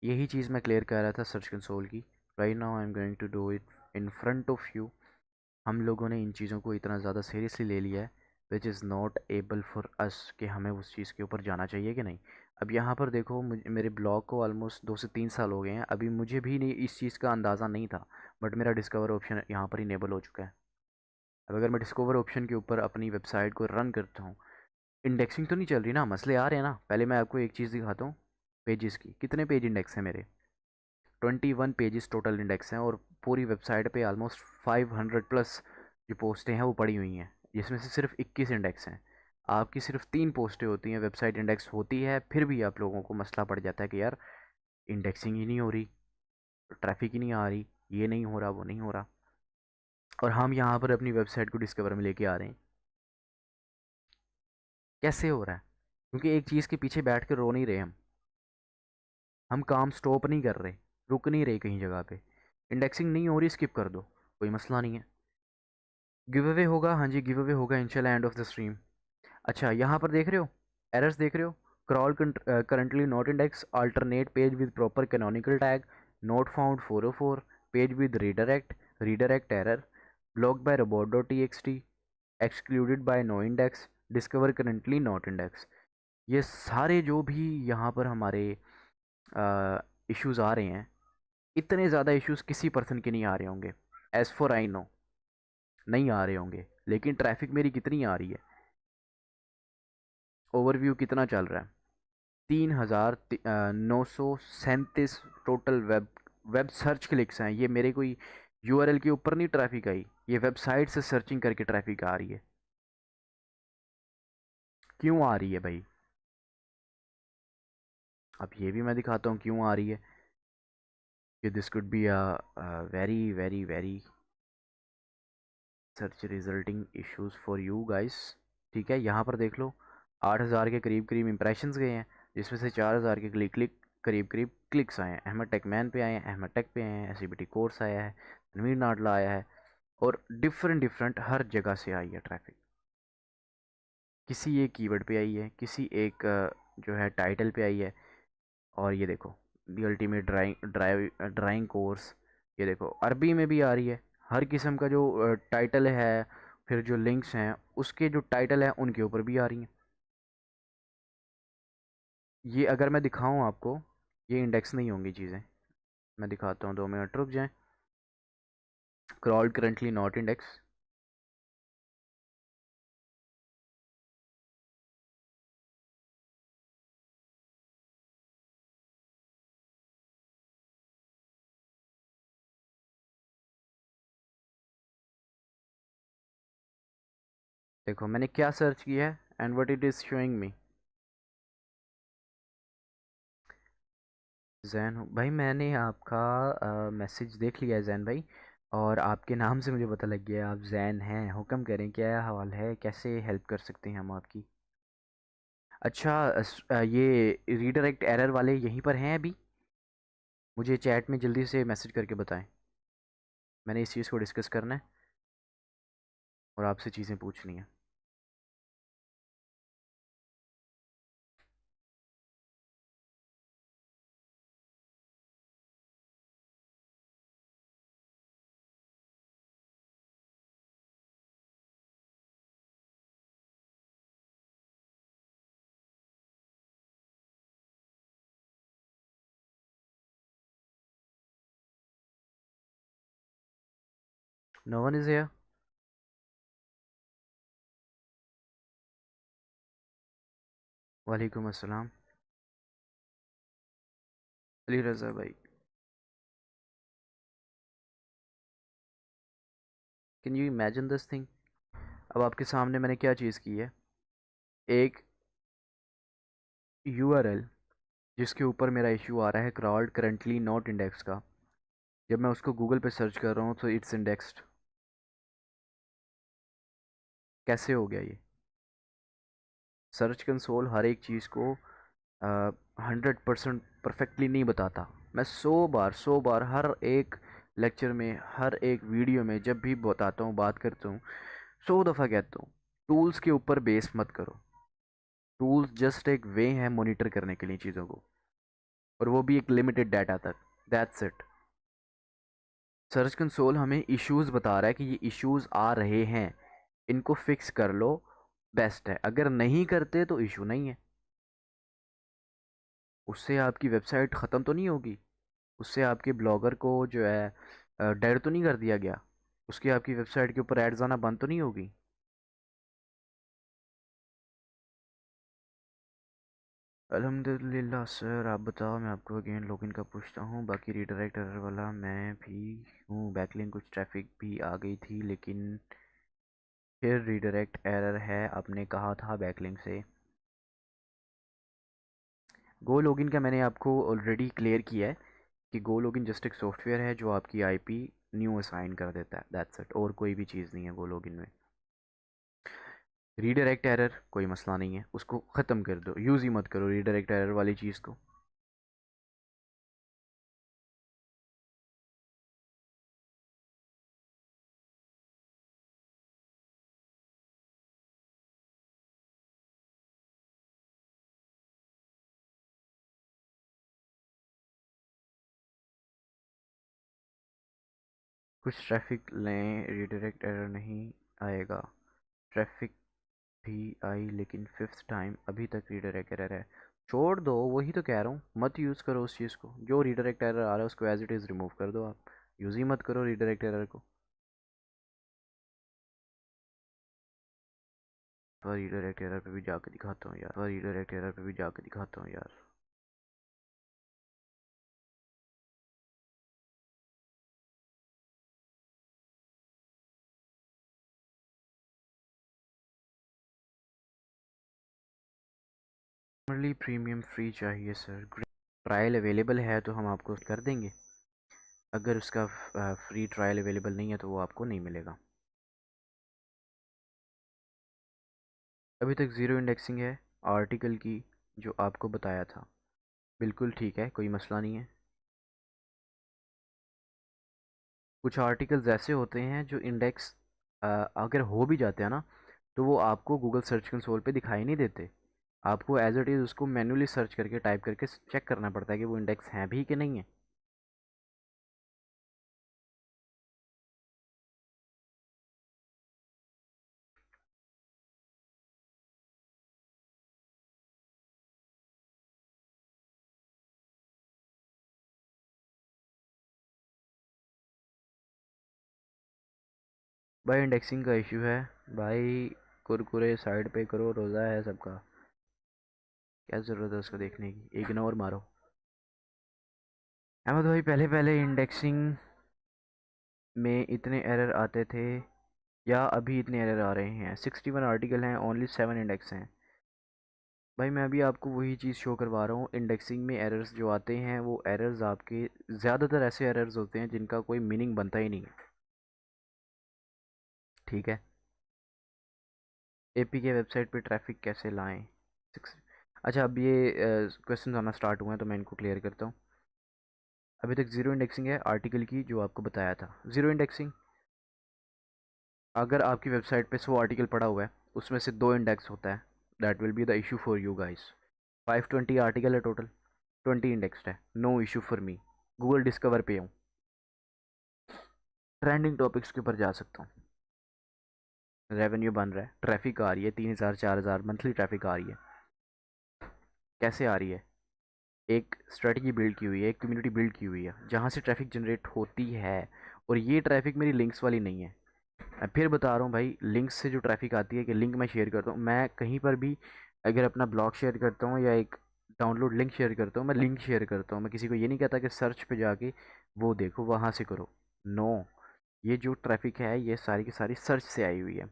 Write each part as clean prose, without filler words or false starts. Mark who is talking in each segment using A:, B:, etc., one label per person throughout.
A: यही चीज़ मैं क्लियर कर रहा था सर्च कंसोल की। Right now I am going to do it in front of you. हम लोगों ने इन चीज़ों को इतना ज़्यादा सीरियसली ले लिया है which is not able for us कि हमें उस चीज़ के ऊपर जाना चाहिए कि नहीं। अब यहाँ पर देखो, मेरे ब्लॉग को ऑलमोस्ट 2 से 3 साल हो गए हैं, अभी मुझे भी नहीं इस चीज़ का अंदाज़ा नहीं था, बट मेरा डिस्कवर ऑप्शन यहाँ पर इनेबल हो चुका है। अब अगर मैं डिस्कवर ऑप्शन के ऊपर अपनी वेबसाइट को रन करता हूँ, इंडेक्सिंग तो नहीं चल रही ना, मसले आ रहे हैं ना। पहले मैं आपको एक चीज़ दिखाता हूँ, पेजेस की कितने पेज इंडेक्स हैं मेरे। 21 पेजेस टोटल इंडेक्स हैं, और पूरी वेबसाइट पे ऑलमोस्ट 500 प्लस जो पोस्टें हैं वो पड़ी हुई हैं, जिसमें से सिर्फ 21 इंडेक्स हैं। आपकी सिर्फ 3 पोस्टें होती हैं, वेबसाइट इंडेक्स होती है, फिर भी आप लोगों को मसला पड़ जाता है कि यार इंडेक्सिंग ही नहीं हो रही, ट्रैफिक ही नहीं आ रही, ये नहीं हो रहा, वो नहीं हो रहा। और हम यहाँ पर अपनी वेबसाइट को डिस्कवर में लेके आ रहे हैं। कैसे हो रहा है? क्योंकि एक चीज़ के पीछे बैठ कर रो नहीं रहे हम काम स्टॉप नहीं कर रहे, रुक नहीं रहे कहीं जगह पे। इंडेक्सिंग नहीं हो रही, स्किप कर दो, कोई मसला नहीं है। गिव अवे होगा, हाँ जी गिव अवे होगा इंशाल्लाह एंड ऑफ द स्ट्रीम। अच्छा यहाँ पर देख रहे हो, एरर्स देख रहे हो। Crawl currently not index, alternate page with proper canonical tag, not found 404, page with redirect, redirect error, blocked by robot dot T X T, excluded by no index, discover currently not index. ये सारे जो भी यहाँ पर हमारे issues आ रहे हैं, इतने ज़्यादा इश्यूज़ किसी पर्सन के नहीं आ रहे होंगे, एज़ फॉर आई नो नहीं आ रहे होंगे। लेकिन ट्रैफिक मेरी कितनी आ रही है, ओवरव्यू कितना चल रहा है, 3,937 टोटल वेब सर्च क्लिक्स हैं। ये मेरे कोई यूआरएल के ऊपर नहीं ट्रैफिक आई, ये वेबसाइट से सर्चिंग करके ट्रैफिक आ रही है। क्यों आ रही है भाई? अब ये भी मैं दिखाता हूँ क्यों आ रही है, कि this could be a very very very search resulting issues for you guys. ठीक है, यहाँ पर देख लो, 8,000 के करीब करीब इंप्रेशंस गए हैं, जिसमें से 4,000 के करीब करीब क्लिक्स आए हैं। अहमद टेकमैन पे आए हैं, अहमद टेक पे आए हैं, एसीबीटी कोर्स आया है, तनवीर नाडला आया है, और डिफरेंट डिफरेंट हर जगह से आई है ट्रैफिक। किसी एक कीवर्ड पे आई है, किसी एक जो है टाइटल पे आई है। और ये देखो, दी अल्टीमेट ड्राइंग कोर्स, ये देखो अरबी में भी आ रही है। हर किस्म का जो टाइटल है, फिर जो लिंक्स हैं उसके जो टाइटल हैं उनके ऊपर भी आ रही हैं। ये अगर मैं दिखाऊं आपको, ये इंडेक्स नहीं होंगी चीज़ें। मैं दिखाता हूँ, 2 मिनट रुक जाएं। Crawled currently not index. देखो मैंने क्या सर्च किया है and what it is showing me. Jain भाई, मैंने आपका मैसेज देख लिया है जैन भाई, और आपके नाम से मुझे पता लग गया आप जैन हैं। हुक्म करें, क्या हवाल है, कैसे हेल्प कर सकते हैं हम आपकी? अच्छा, ये रीडायरेक्ट एरर वाले यहीं पर हैं अभी? मुझे चैट में जल्दी से मैसेज करके बताएं, मैंने इस चीज़ को डिस्कस करना है और आपसे चीज़ें पूछनी है। No one is here. वालेकुम अस्सलाम। अली रज़ा भाई, can you imagine this thing? अब आपके सामने मैंने क्या चीज़ की है, एक यूआरएल जिसके ऊपर मेरा इशू आ रहा है क्रॉल्ड करंटली नॉट इंडेक्स का। जब मैं उसको गूगल पे सर्च कर रहा हूँ तो इट्स इंडेक्स्ड। कैसे हो गया ये? सर्च कंसोल हर एक चीज़ को 100% परफेक्टली नहीं बताता। मैं 100 बार हर एक लेक्चर में, हर एक वीडियो में जब भी बताता हूँ, बात करता हूँ, 100 दफ़ा कहता हूँ, टूल्स के ऊपर बेस मत करो। टूल्स जस्ट एक वे है मॉनिटर करने के लिए चीज़ों को। और वो भी एक लिमिटेड डाटा तक। That's it. सर्च कंसोल हमें इश्यूज़ बता रहा है कि ये इश्यूज़ आ रहे हैं, इनको फिक्स कर लो, बेस्ट है। अगर नहीं करते तो इशू नहीं है। उससे आपकी वेबसाइट ख़त्म तो नहीं होगी, उससे आपके ब्लॉगर को जो है डेड तो नहीं कर दिया गया, उसकी आपकी वेबसाइट के ऊपर एड्स आना बंद तो नहीं होगी। अल्हम्दुलिल्लाह सर, आप बताओ। मैं आपको अगेन लॉगिन का पूछता हूँ। बाकी रीडायरेक्ट एरर वाला मैं भी हूँ, बैकलिंक कुछ ट्रैफिक भी आ गई थी, लेकिन फिर रीडायरेक्ट एरर है, आपने कहा था बैकलिंक से। गो लॉगिन का मैंने आपको ऑलरेडी क्लियर किया है कि गो लॉगिन जस्ट एक सॉफ्टवेयर है जो आपकी आईपी न्यू असाइन कर देता है, दैट्स इट। और कोई भी चीज़ नहीं है गो लॉगिन में। रीडायरेक्ट एरर कोई मसला नहीं है, उसको ख़त्म कर दो, यूज़ ही मत करो रीडायरेक्ट एरर वाली चीज़ को। कुछ ट्रैफिक लें, रीडायरेक्ट एरर नहीं आएगा। ट्रैफिक भी आई लेकिन फिफ्थ टाइम अभी तक रीडायरेक्ट एरर है। छोड़ दो, वही तो कह रहा हूँ, मत यूज़ करो उस चीज़ को। जो रीडायरेक्ट एरर आ रहा है उसको एज इट इज़ रिमूव कर दो, आप यूज़ ही मत करो रीडायरेक्ट एरर को। पर रीडायरेक्ट एरर पे भी जाके दिखाता हूँ यार, पर रीडायरेक्ट एरर पे भी जाके दिखाता हूँ यार। नॉर्मली प्रीमियम फ्री चाहिए सर। ट्रायल अवेलेबल है तो हम आपको कर देंगे। अगर उसका फ्री ट्रायल अवेलेबल नहीं है तो वो आपको नहीं मिलेगा। अभी तक ज़ीरो इंडेक्सिंग है आर्टिकल की, जो आपको बताया था। बिल्कुल ठीक है, कोई मसला नहीं है। कुछ आर्टिकल्स ऐसे होते हैं जो इंडेक्स अगर हो भी जाते हैं ना, तो वो आपको गूगल सर्च कंसोल पे दिखाई नहीं देते। आपको एज इट इज़ उसको मैन्युअली सर्च करके टाइप करके चेक करना पड़ता है कि वो इंडेक्स हैं भी कि नहीं है। भाई इंडेक्सिंग का इशू है भाई। कुरकुरे साइड पे करो, रोज़ा है सबका, क्या ज़रूरत है उसको देखने की, इग्नोर मारो। अहमद भाई, पहले पहले इंडेक्सिंग में इतने एरर आते थे या अभी इतने एरर आ रहे हैं? 61 आर्टिकल हैं, ओनली 7 इंडेक्स हैं। भाई मैं अभी आपको वही चीज़ शो करवा रहा हूँ। इंडेक्सिंग में एरर्स जो आते हैं वो एरर्स आपके ज़्यादातर ऐसे एरर्स होते हैं जिनका कोई मीनिंग बनता ही नहीं है। ठीक है। एपी के वेबसाइट पे ट्रैफिक कैसे लाएं? सिक्स। अच्छा, अब ये क्वेश्चन आना स्टार्ट हुए हैं तो मैं इनको क्लियर करता हूँ। अभी तक ज़ीरो इंडेक्सिंग है आर्टिकल की, जो आपको बताया था। ज़ीरो इंडेक्सिंग, अगर आपकी वेबसाइट पे 100 आर्टिकल पड़ा हुआ है, उसमें से 2 इंडेक्स होता है, that will be the issue for you guys. 520 article है टोटल, 20 इंडेक्स्ड है, no issue for me. Google discover पे हूँ, ट्रेंडिंग टॉपिक्स के ऊपर जा सकता हूँ। रेवेन्यू बन रहा है, ट्रैफिक आ रही है, 3000 4000 मंथली ट्रैफिक आ रही है। कैसे आ रही है? एक स्ट्रेटजी बिल्ड की हुई है, एक कम्युनिटी बिल्ड की हुई है जहाँ से ट्रैफिक जनरेट होती है। और ये ट्रैफिक मेरी लिंक्स वाली नहीं है। मैं फिर बता रहा हूँ भाई, लिंक्स से जो ट्रैफिक आती है, कि लिंक मैं शेयर करता हूँ, मैं कहीं पर भी अगर अपना ब्लॉग शेयर करता हूँ या एक डाउनलोड लिंक शेयर करता हूँ, मैं लिंक शेयर करता हूँ। मैं किसी को ये नहीं कहता कि सर्च पे जाके वो देखो, वहाँ से करो। नो, ये जो ट्रैफिक है ये सारी की सारी सर्च से आई हुई है।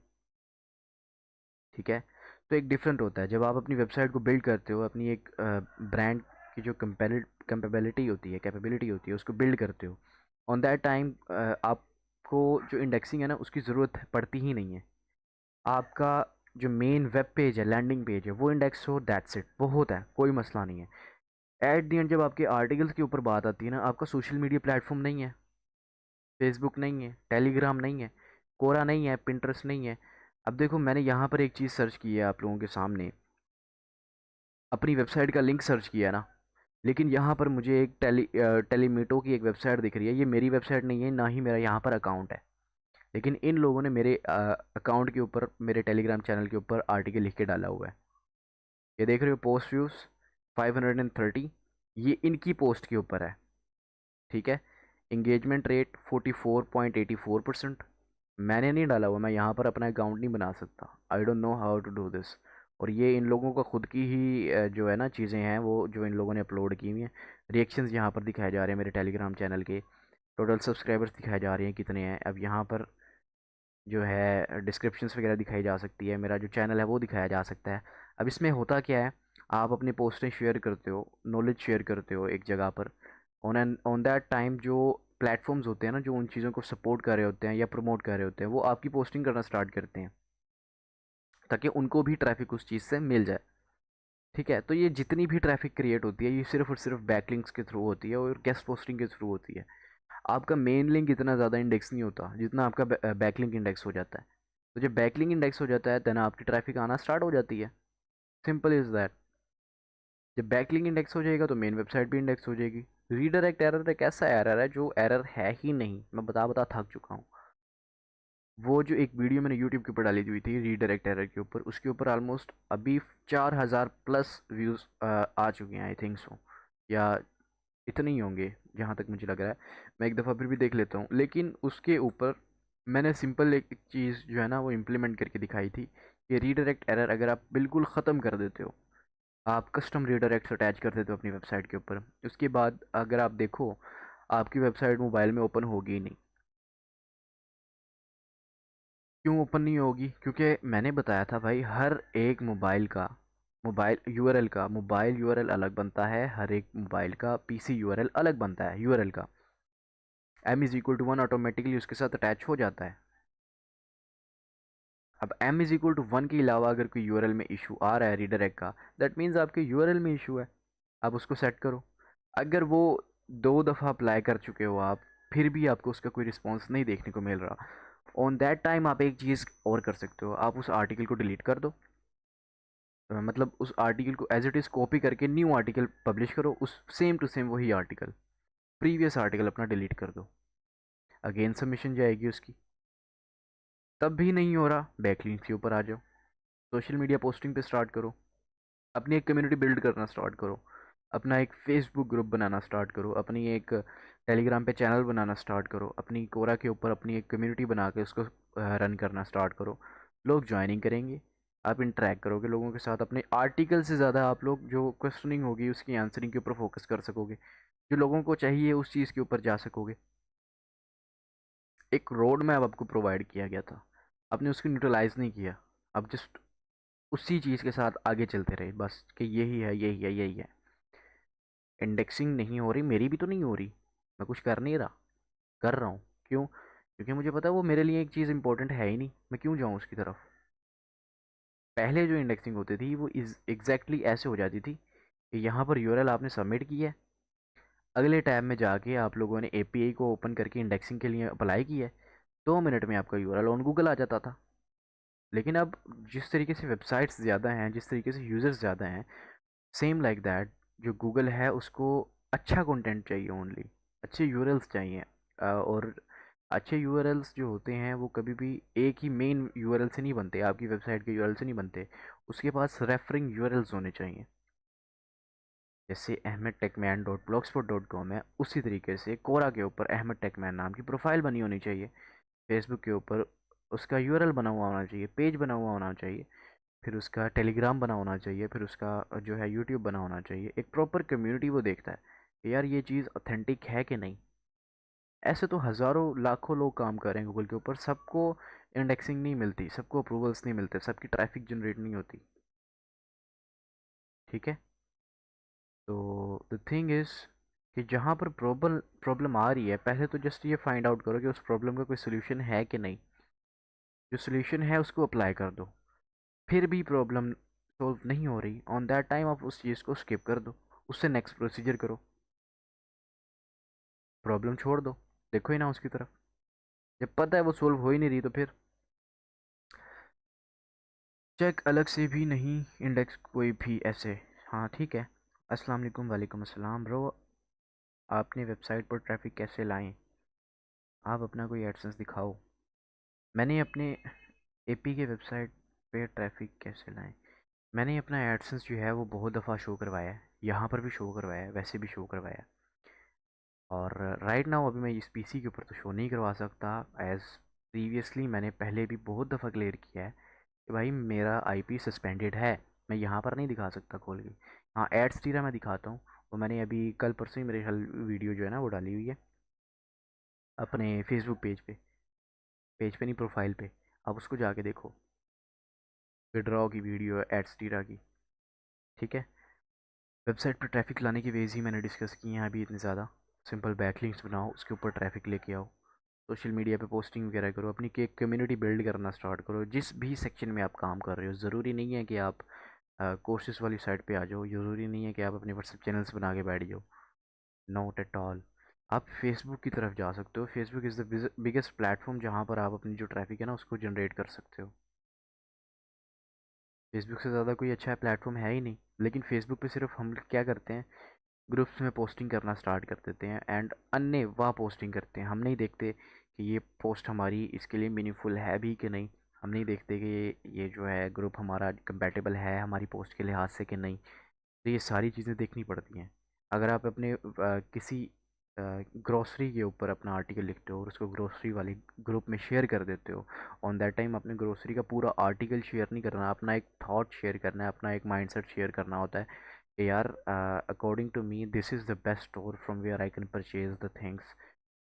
A: ठीक है। तो एक डिफरेंट होता है जब आप अपनी वेबसाइट को बिल्ड करते हो, अपनी एक ब्रांड की जो कंपेबिलिटी होती है, कैपेबिलिटी होती है, उसको बिल्ड करते हो। ऑन दैट टाइम आपको जो इंडेक्सिंग है ना, उसकी ज़रूरत पड़ती ही नहीं है। आपका जो मेन वेब पेज है, लैंडिंग पेज है, वो इंडेक्स हो, दैट्स इट, वो होता है, कोई मसला नहीं है। एट दी एंड जब आपके आर्टिकल्स के ऊपर बात आती है ना, आपका सोशल मीडिया प्लेटफॉर्म नहीं है, फेसबुक नहीं है, टेलीग्राम नहीं है, कोरा नहीं है, पिंटरेस्ट नहीं है। अब देखो, मैंने यहाँ पर एक चीज़ सर्च की है आप लोगों के सामने, अपनी वेबसाइट का लिंक सर्च किया है ना, लेकिन यहाँ पर मुझे एक टेलीमेटो की एक वेबसाइट दिख रही है। ये मेरी वेबसाइट नहीं है, ना ही मेरा यहाँ पर अकाउंट है, लेकिन इन लोगों ने मेरे अकाउंट के ऊपर, मेरे टेलीग्राम चैनल के ऊपर आर्टिकल लिख के डाला हुआ है। ये देख रहे हो, पोस्ट व्यूज़ 530, ये इनकी पोस्ट के ऊपर है। ठीक है, इंगेजमेंट रेट 44.84%। मैंने नहीं डाला हुआ, मैं यहाँ पर अपना अकाउंट नहीं बना सकता। I don't know how to do this. और ये इन लोगों का खुद की ही जो है ना चीज़ें हैं, वो जो इन लोगों ने अपलोड की हुई हैं। रिएक्शंस यहाँ पर दिखाए जा रहे हैं मेरे टेलीग्राम चैनल के। टोटल सब्सक्राइबर्स दिखाए जा रहे हैं कितने हैं। अब यहाँ पर जो है डिस्क्रिप्शंस वगैरह दिखाई जा सकती है, मेरा जो चैनल है वो दिखाया जा सकता है। अब इसमें होता क्या है, आप अपनी पोस्टें शेयर करते हो, नॉलेज शेयर करते हो एक जगह पर। ऑन दैट टाइम जो प्लेटफॉर्म्स होते हैं ना, जो उन चीज़ों को सपोर्ट कर रहे होते हैं या प्रमोट कर रहे होते हैं, वो आपकी पोस्टिंग करना स्टार्ट करते हैं, ताकि उनको भी ट्रैफिक उस चीज़ से मिल जाए। ठीक है, तो ये जितनी भी ट्रैफिक क्रिएट होती है, ये सिर्फ और सिर्फ बैकलिंक्स के थ्रू होती है और गेस्ट पोस्टिंग के थ्रू होती है। आपका मेन लिंक इतना ज़्यादा इंडेक्स नहीं होता जितना आपका बैकलिंक इंडेक्स हो जाता है। तो जब बैकलिंक इंडेक्स हो जाता है, देन आपकी ट्रैफिक आना स्टार्ट हो जाती है। Simple is that. जब बैकलिंक इंडेक्स हो जाएगा तो मेन वेबसाइट भी इंडेक्स हो जाएगी। रीडायरेक्ट एरर एक ऐसा एरर है जो एरर है ही नहीं, मैं बता बता थक चुका हूँ। वो जो एक वीडियो मैंने यूट्यूब के ऊपर डाली हुई थी रीडायरेक्ट एरर के ऊपर, उसके ऊपर ऑलमोस्ट अभी 4000 प्लस व्यूज़ आ चुके हैं, आई थिंक सो, या इतने ही होंगे जहाँ तक मुझे लग रहा है। मैं एक दफ़ा फिर भी देख लेता हूँ। लेकिन उसके ऊपर मैंने सिंपल एक चीज़ जो है ना वो इम्प्लीमेंट करके दिखाई थी कि रीडायरेक्ट एरर अगर आप बिल्कुल ख़त्म कर देते हो, आप कस्टम रीडायरेक्ट्स अटैच कर देते हो अपनी वेबसाइट के ऊपर, उसके बाद अगर आप देखो, आपकी वेबसाइट मोबाइल में ओपन होगी ही नहीं। क्यों ओपन नहीं होगी? क्योंकि मैंने बताया था भाई, हर एक मोबाइल यूआरएल का मोबाइल यूआरएल अलग बनता है, हर एक मोबाइल का पीसी यूआरएल अलग बनता है यूआरएल का। m=1 ऑटोमेटिकली उसके साथ अटैच हो जाता है। अब m=1 के अलावा अगर कोई यूआरएल में इशू आ रहा है रीडायरेक्ट का, दैट मीन्स आपके यूआरएल में इशू है। आप उसको सेट करो। अगर वो 2 दफ़ा अप्लाई कर चुके हो आप, फिर भी आपको उसका कोई रिस्पॉन्स नहीं देखने को मिल रहा, ऑन दैट टाइम आप एक चीज़ और कर सकते हो, आप उस आर्टिकल को डिलीट कर दो। मतलब उस आर्टिकल को एज इट इज़ कॉपी करके न्यू आर्टिकल पब्लिश करो, उस सेम टू सेम वही आर्टिकल, प्रीवियस आर्टिकल अपना डिलीट कर दो। अगेन सबमिशन जाएगी उसकी। तब भी नहीं हो रहा, बैकलिंक के ऊपर आ जाओ, सोशल मीडिया पोस्टिंग पे स्टार्ट करो, अपनी एक कम्युनिटी बिल्ड करना स्टार्ट करो, अपना एक फेसबुक ग्रुप बनाना स्टार्ट करो, अपनी एक टेलीग्राम पे चैनल बनाना स्टार्ट करो, अपनी कोरा के ऊपर अपनी एक कम्युनिटी बना के उसको रन करना स्टार्ट करो। लोग ज्वाइनिंग करेंगे, आप इंटरेक्ट करोगे लोगों के साथ, अपने आर्टिकल से ज़्यादा आप लोग जो क्वेश्चनिंग होगी उसकी आंसरिंग के ऊपर फोकस कर सकोगे, जो लोगों को चाहिए उस चीज़ के ऊपर जा सकोगे। एक रोड मैप आपको प्रोवाइड किया गया था, आपने उसको न्यूट्रलाइज नहीं किया। आप जस्ट उसी चीज़ के साथ आगे चलते रहे बस, कि यही है यही है यही है। इंडेक्सिंग नहीं हो रही, मेरी भी तो नहीं हो रही, मैं कुछ कर नहीं रहा, कर रहा हूँ। क्यों? क्योंकि मुझे पता है वो मेरे लिए एक चीज़ इंपॉर्टेंट है ही नहीं, मैं क्यों जाऊँ उसकी तरफ। पहले जो इंडेक्सिंग होती थी वो इज एग्जैक्टली ऐसे हो जाती थी कि यहाँ पर यूआरएल आपने सबमिट किया है, अगले टैब में जाके आप लोगों ने एपीआई को ओपन करके इंडेक्सिंग के लिए अप्लाई किया है, 2 मिनट में आपका यूआरएल ऑन गूगल आ जाता था। लेकिन अब जिस तरीके से वेबसाइट्स ज़्यादा हैं, जिस तरीके से यूज़र्स ज़्यादा हैं, सेम लाइक दैट जो गूगल है उसको अच्छा कंटेंट चाहिए ओनली, अच्छे यूआरएल्स चाहिए। और अच्छे यूआरएल्स जो होते हैं वो कभी भी एक ही मेन यूआरएल से नहीं बनते, आपकी वेबसाइट के यूआरएल से नहीं बनते, उसके पास रेफरिंग यूआरएल्स होने चाहिए। जैसे Ahmad techman dot blogspot dot com है, उसी तरीके से कोरा के ऊपर अहमद टेकमैन नाम की प्रोफाइल बनी होनी चाहिए। फेसबुक के ऊपर उसका यूआरएल बना हुआ होना चाहिए, पेज बना हुआ होना चाहिए, फिर उसका टेलीग्राम बना होना चाहिए, फिर उसका जो है यूट्यूब बना होना चाहिए। एक प्रॉपर कम्युनिटी वो देखता है कि यार ये चीज़ ऑथेंटिक है कि नहीं। ऐसे तो हज़ारों लाखों लोग काम कर रहे हैं गूगल के ऊपर, सबको इंडेक्सिंग नहीं मिलती, सबको अप्रूवल्स नहीं मिलते, सबकी ट्रैफिक जनरेट नहीं होती। ठीक है, तो द थिंग इज़ कि जहाँ पर प्रॉब्लम प्रॉब्लम आ रही है, पहले तो जस्ट ये फाइंड आउट करो कि उस प्रॉब्लम का कोई सोल्यूशन है कि नहीं। जो सोल्यूशन है उसको अप्लाई कर दो। फिर भी प्रॉब्लम सॉल्व नहीं हो रही, ऑन दैट टाइम आप उस चीज़ को स्किप कर दो, उससे नेक्स्ट प्रोसीजर करो, प्रॉब्लम छोड़ दो, देखो ही ना उसकी तरफ। जब पता है वो सोल्व हो ही नहीं रही तो फिर चेक अलग से भी नहीं, इंडेक्स कोई भी ऐसे। हाँ ठीक है, अस्सलाम वालेकुम। वालेकुम अस्सलाम। ब्रो, आपने वेबसाइट पर ट्रैफिक कैसे लाएं? आप अपना कोई एडसेंस दिखाओ। मैंने अपने एपी के वेबसाइट पे ट्रैफिक कैसे लाएं? मैंने अपना एडसेंस जो है वो बहुत दफ़ा शो करवाया है, यहाँ पर भी शो करवाया है, वैसे भी शो करवाया है। और राइट नाउ अभी मैं इस पीसी के ऊपर तो शो नहीं करवा सकता। एज़ प्रीवियसली मैंने पहले भी बहुत दफ़ा क्लियर किया है कि भाई मेरा आईपी सस्पेंडेड है। मैं यहाँ पर नहीं दिखा सकता खोल के। हाँ, एड्स टीरा मैं दिखाता हूँ। वो मैंने अभी कल परसों ही मेरे ख्याल वीडियो जो है ना वो डाली हुई है अपने फेसबुक पेज पे नहीं, प्रोफाइल पे। आप उसको जाके देखो। विड्रॉ की वीडियो है एड्स टीरा की। ठीक है। वेबसाइट पर ट्रैफिक लाने की वेज ही मैंने डिस्कस की हैं अभी इतनी ज़्यादा। सिंपल बैकलिंक्स बनाओ, उसके ऊपर ट्रैफिक लेके आओ, सोशल मीडिया पे पोस्टिंग वगैरह करो, अपनी कम्युनिटी बिल्ड करना स्टार्ट करो जिस भी सेक्शन में आप काम कर रहे हो। ज़रूरी नहीं है कि आप कोर्सेज वाली साइट पे आ जाओ, ज़रूरी नहीं है कि आप अपने व्हाट्सएप चैनल्स बना के बैठ जाओ। Not at all. आप फेसबुक की तरफ जा सकते हो। Facebook is the biggest platform जहाँ पर आप अपनी जो ट्रैफिक है ना उसको जनरेट कर सकते हो। फेसबुक से ज़्यादा कोई अच्छा प्लेटफॉर्म है ही नहीं। लेकिन फेसबुक पे सिर्फ हम क्या करते हैं, ग्रुप्स में पोस्टिंग करना स्टार्ट कर देते हैं एंड अन्य वाह पोस्टिंग करते हैं। हम नहीं देखते कि ये पोस्ट हमारी इसके लिए मीनिंगफुल है भी कि नहीं। हम नहीं देखते कि ये जो है ग्रुप हमारा कंपेटेबल है हमारी पोस्ट के लिहाज से कि नहीं। तो ये सारी चीज़ें देखनी पड़ती हैं। अगर आप अपने किसी ग्रोसरी के ऊपर अपना आर्टिकल लिखते हो और उसको ग्रोसरी वाले ग्रुप में शेयर कर देते हो, ऑन दैट टाइम अपने ग्रोसरी का पूरा आर्टिकल शेयर नहीं करना, अपना एक थॉट शेयर करना है, अपना एक माइंडसेट शेयर करना होता है कि यार according to me this is the best store from where I can purchase the things,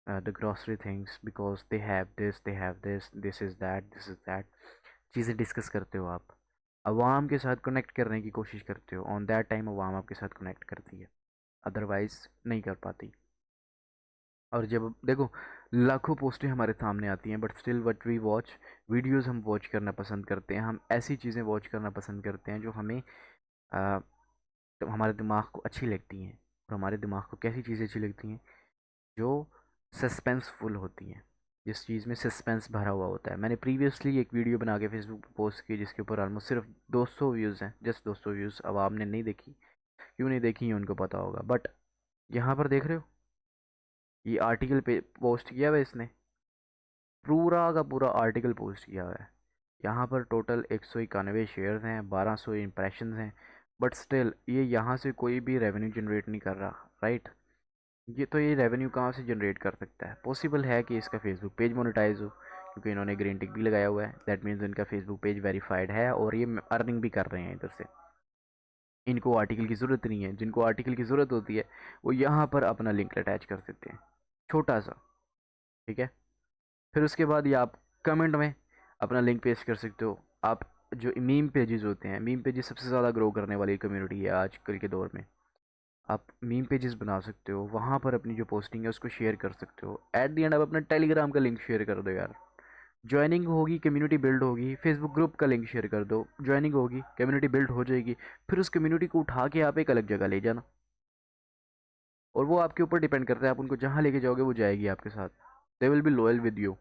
A: the grocery things, because they have this is that, this is that. चीज़ें डिस्कस करते हो आप, अवाम के साथ कनेक्ट करने की कोशिश करते हो। ऑन दैट टाइम अवाम आपके साथ कनेक्ट करती है, अदरवाइज़ नहीं कर पाती। और जब देखो लाखों पोस्टें हमारे सामने आती हैं but still what we watch, videos हम वॉच करना पसंद करते हैं। हम ऐसी चीज़ें वॉच करना पसंद करते हैं जो हमें तो हमारे दिमाग को अच्छी लगती हैं। और हमारे दिमाग को कैसी चीज़ें अच्छी लगती हैं? जो सस्पेंसफुल होती हैं, जिस चीज़ में सस्पेंस भरा हुआ होता है। मैंने प्रीवियसली एक वीडियो बना के फेसबुक पर पोस्ट की जिसके ऊपर ऑलमोस्ट सिर्फ 200 व्यूज़ हैं, जस्ट 200 व्यूज़। अब आपने नहीं देखी, क्यों नहीं देखी ये उनको पता होगा, बट यहाँ पर देख रहे हो ये आर्टिकल पे पोस्ट किया हुआ है इसने, पूरा का पूरा आर्टिकल पोस्ट किया हुआ है। यहाँ पर टोटल 191 शेयर्स हैं, 1200 इम्प्रेशंस हैं, बट स्टिल ये यहाँ से कोई भी रेवेन्यू जनरेट नहीं कर रहा। राइट। ये रेवेन्यू कहाँ से जनरेट कर सकता है? पॉसिबल है कि इसका फेसबुक पेज मोनेटाइज हो, क्योंकि इन्होंने ग्रीन टिक भी लगाया हुआ है। दैट मीन्स इनका फेसबुक पेज वेरीफाइड है और ये अर्निंग भी कर रहे हैं इधर से। इनको आर्टिकल की ज़रूरत नहीं है। जिनको आर्टिकल की ज़रूरत होती है वो यहाँ पर अपना लिंक अटैच कर देते हैं, छोटा सा। ठीक है। फिर उसके बाद ये आप कमेंट में अपना लिंक पेस्ट कर सकते हो। आप जो मीम पेजेस होते हैं, मीम पेजेस सबसे ज़्यादा ग्रो करने वाली कम्युनिटी है आजकल के दौर में। आप मीम पेजेस बना सकते हो, वहाँ पर अपनी जो पोस्टिंग है उसको शेयर कर सकते हो। एट दी एंड आप अपना टेलीग्राम का लिंक शेयर कर दो यार। ज्वाइनिंग होगी, कम्युनिटी बिल्ड होगी। फेसबुक ग्रुप का लिंक शेयर कर दो, ज्वाइनिंग होगी, कम्युनिटी बिल्ड हो जाएगी। फिर उस कम्युनिटी को उठा के आप एक अलग जगह ले जाना, और वो आपके ऊपर डिपेंड करता है। आप उनको जहाँ लेके जाओगे वो जाएगी आपके साथ। They will be loyal with you.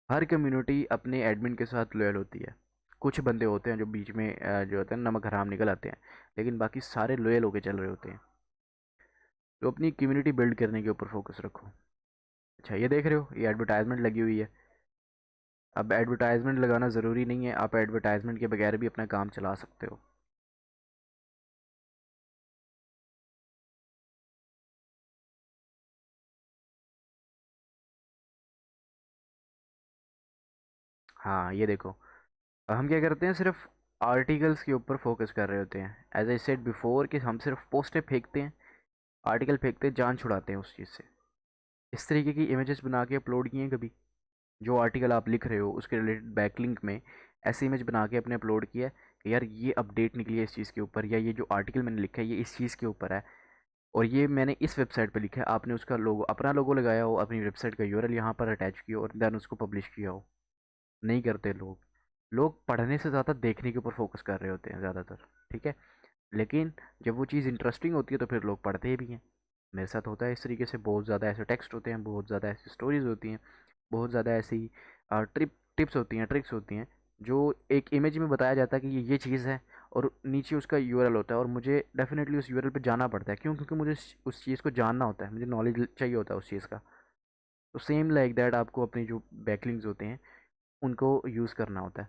A: Her community अपने एडमिन के साथ लॉयल होती है। कुछ बंदे होते हैं जो बीच में जो होते हैं नमक हराम निकल आते हैं, लेकिन बाकी सारे लॉयल होके चल रहे होते हैं। तो अपनी कम्युनिटी बिल्ड करने के ऊपर फोकस रखो। अच्छा, ये देख रहे हो ये एडवर्टाइजमेंट लगी हुई है। अब एडवर्टाइजमेंट लगाना ज़रूरी नहीं है, आप एडवर्टाइजमेंट के बगैर भी अपना काम चला सकते हो। हाँ, ये देखो हम क्या करते हैं, सिर्फ आर्टिकल्स के ऊपर फोकस कर रहे होते हैं। एज आई सेड बिफोर कि हम सिर्फ पोस्टें फेंकते हैं, आर्टिकल फेंकते हैं, जान छुड़ाते हैं उस चीज़ से। इस तरीके की इमेजेस बना के अपलोड किए हैं कभी? जो आर्टिकल आप लिख रहे हो उसके रिलेटेड बैकलिंक में ऐसी इमेज बना के अपने अपलोड किया है कि यार ये अपडेट निकली है इस चीज़ के ऊपर, या ये जो आर्टिकल मैंने लिखा है ये इस चीज़ के ऊपर है, और ये मैंने इस वेबसाइट पे लिखा है। आपने उसका लोगो, अपना लोगो लगाया हो, अपनी वेबसाइट का यूआरएल यहाँ पर अटैच किया हो और देन उसको पब्लिश किया हो। नहीं करते लोग। लोग पढ़ने से ज़्यादा देखने के ऊपर फोकस कर रहे होते हैं ज़्यादातर। ठीक है। लेकिन जब वो चीज़ इंटरेस्टिंग होती है तो फिर लोग पढ़ते भी हैं। मेरे साथ होता है इस तरीके से। बहुत ज़्यादा ऐसे टेक्स्ट होते हैं, बहुत ज़्यादा ऐसी स्टोरीज होती हैं, बहुत ज़्यादा ऐसी टिप्स होती हैं, ट्रिक्स होती हैं जो एक इमेज में बताया जाता है कि ये चीज़ है, और नीचे उसका यूआरएल होता है, और मुझे डेफिनेटली उस यूआरएल पे जाना पड़ता है। क्यों? क्योंकि मुझे उस चीज़ को जानना होता है, मुझे नॉलेज चाहिए होता है उस चीज़ का। तो सेम लाइक दैट आपको अपनी जो बैकलिंक्स होते हैं उनको यूज़ करना होता है।